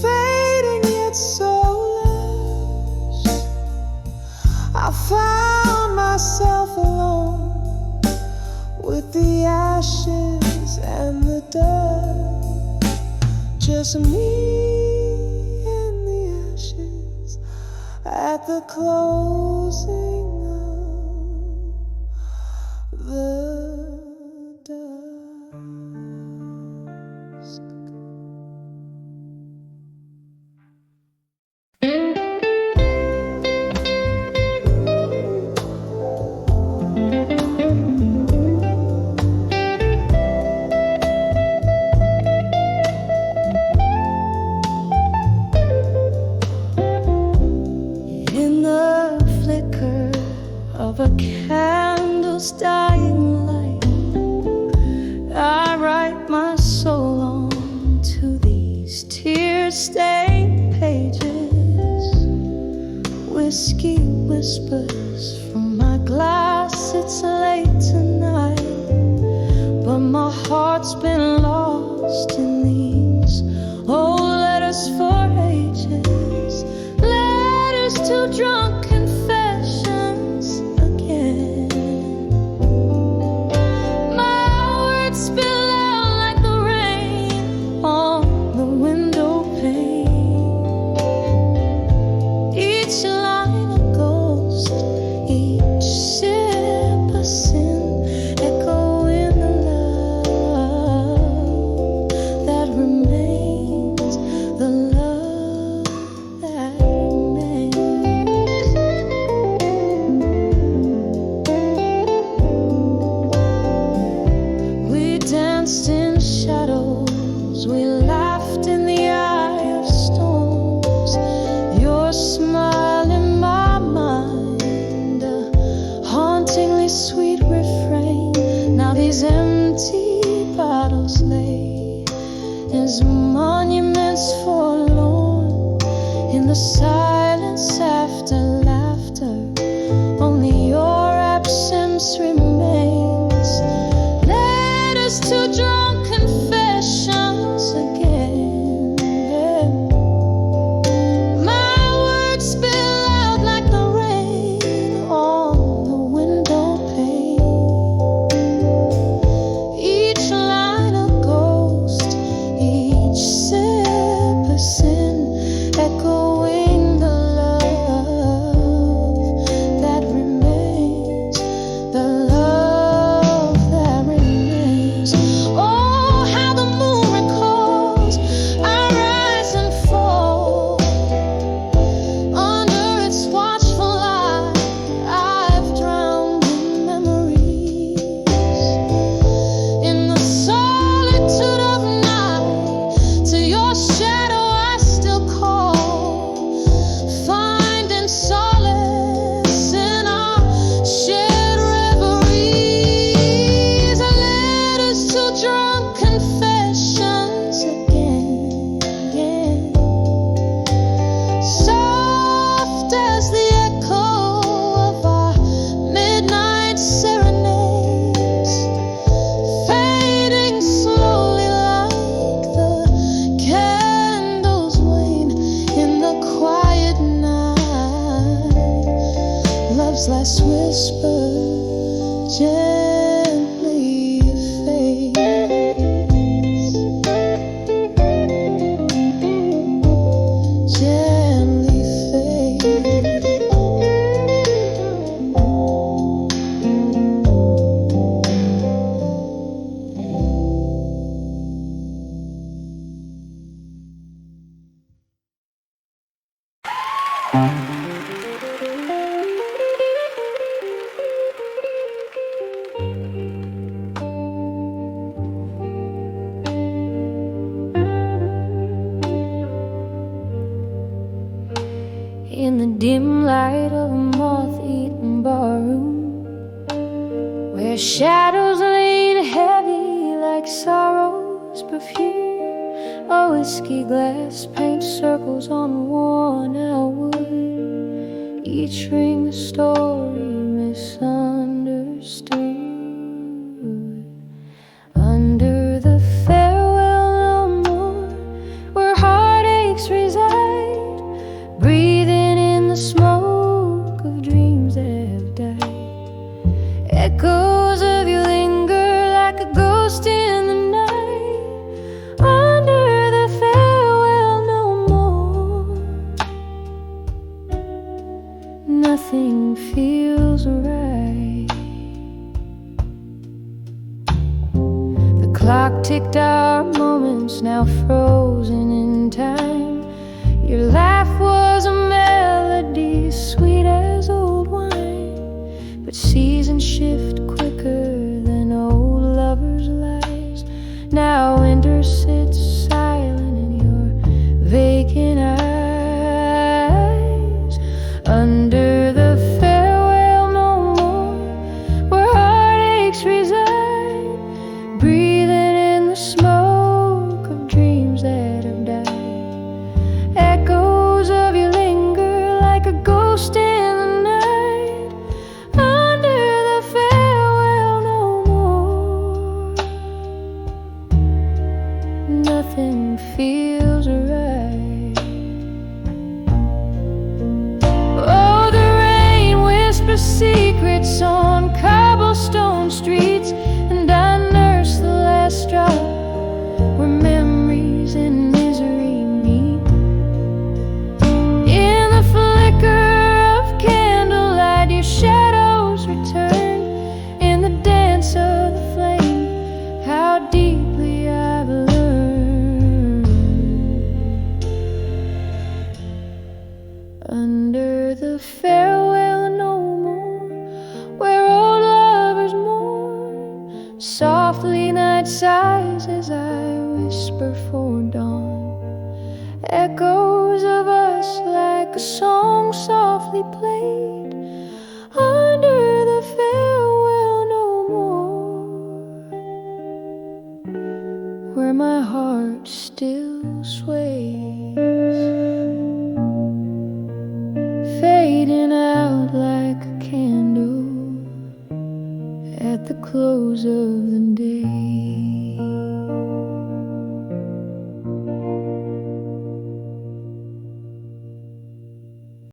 fading yet so lush, I found myself alone with the ashes and the dust. Just me and the ashes at the closing of the dusk. In the flicker of a candle's dying light, I write my soul onto these tear-stained pages. Whiskey whispers from my glass, it's late tonight, but my heart's been lost in these old letters for ages. Letters to drunk confessions again. danced in shadows, we laughed in the eye of storms. Your smile in my mind, a hauntingly sweet refrain. Now these empty bottles lay as monuments forlorn in the silence after laughter. Only your absence remains. Letters to drunk confessions again. My words spill out like the rain on the window pane. Each line a ghost, each sip a sin, echoing the love that remains, the love that remains. Oh, how the moon recalls our rise and fall. Under its watchful eye, I've drowned in memories. In the solitude of night, to your shadow I still call, finding solace in our shared reveries. Letters to drunk confessions again. Soft as the echo of our midnight serenades, fading slowly like the candles wane in the quiet night. Love's last whisper gently fades, gently fades. In the dim light of a moth-eaten barroom, where shadows lean heavy like sorrow's perfume, a whiskey glass paints circles on worn-out wood, each ring a story misunderstood. Under the farewell no more, where heartaches reside, breathing in the smoke of dreams that have died. Echoes of you linger like a ghost in the night. Under the farewell no more, nothing feels right. The clock ticked our moments, now frozen in time. Your laugh was a melody sweet as old wine, but seasons shift quicker than old lovers' lives. Now winter sits silent in your vacant eyes. Under the farewell no more, where heartaches reside, breathing in the smoke of dreams that have died. Echoes of you linger like a ghost in the night. Under the farewell no more, nothing feels right. Oh, the rain whispers secrets on cobblestone streets, and I nurse the last drop where memories and misery meet. In the flicker of candlelight, your shadows return. In the dance of the flame, how deeply I've learned. Under the farewell no more, where old lovers mourn, skies as I whisper for dawn. Echoes of us like a song softly played under the farewell no more, where my heart still sways, fading out like a candle at the close of the day.